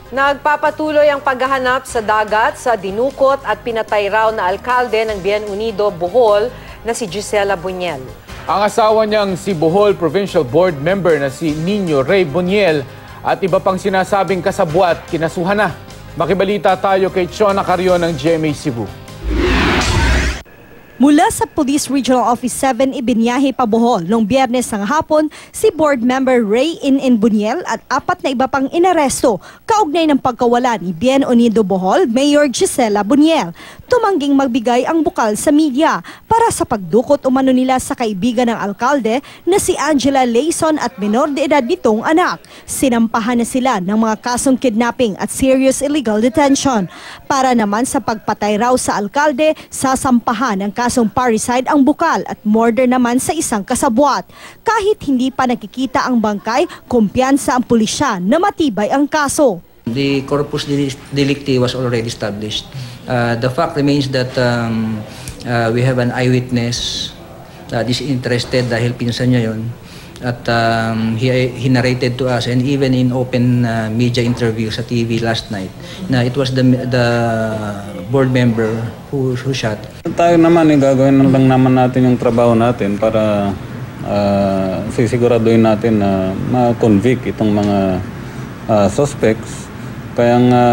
Nagpapatuloy ang paghahanap sa dagat sa dinukot at pinatay raw na alkalde ng Bien Unido, Bohol na si Gisela Buniel. Ang asawa niyang si Bohol Provincial Board member na si Nino Ray Buniel at iba pang sinasabing kasabwat kinasuhan na. Makibalita tayo kay Chona Carrion ng GMA Cebu. Mula sa Police Regional Office 7 ibinyahe pa Bohol noong Biyernes ng hapon si board member Ray Buniel at 4 na iba pang inaresto kaugnay ng pagkawala ni Bien Unido Bohol Mayor Gisela Buniel. Tumangging magbigay ang bukal sa media para sa pagdukot umano nila sa kaibigan ng alkalde na si Angela Layson at menor de edad nitong anak. Sinampahan na sila ng mga kasong kidnapping at serious illegal detention. Para naman sa pagpatay raw sa alkalde, sasampahan ng kasong parricide ang bukal at murder naman sa isang kasabwat. Kahit hindi pa nakikita ang bangkay, kumpiyansa ang pulisya na matibay ang kaso. The corpus delicti was already established. The fact remains that we have an eyewitness that is interested dahil pinsan niya yun. At he narrated to us and even in open media interview sa TV last night na it was the board member who shot. Tayo naman gagawin lang naman natin yung trabaho natin para sisiguraduhin natin na ma-convict itong mga suspects. Kaya nga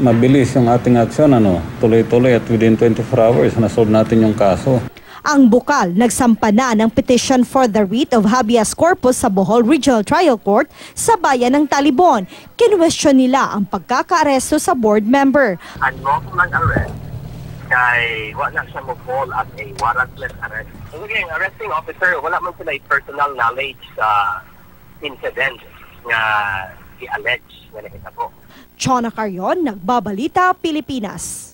mabilis yung ating aksyon, tuloy-tuloy at within 24 hours na-solve natin yung kaso. Ang bukal nagsampa na ng petition for the writ of habeas corpus sa Bohol Regional Trial Court sa bayan ng Talibon. Kinwestiyon nila ang pagkakaaresto sa board member. Unlawful ang arrest kay wala siya mo-fall as a warrantless arrest. So again, arresting officer, wala man sila personal knowledge sa incident nga i-allege nga nakita po. Chona Carrion, Nagbabalita, Pilipinas.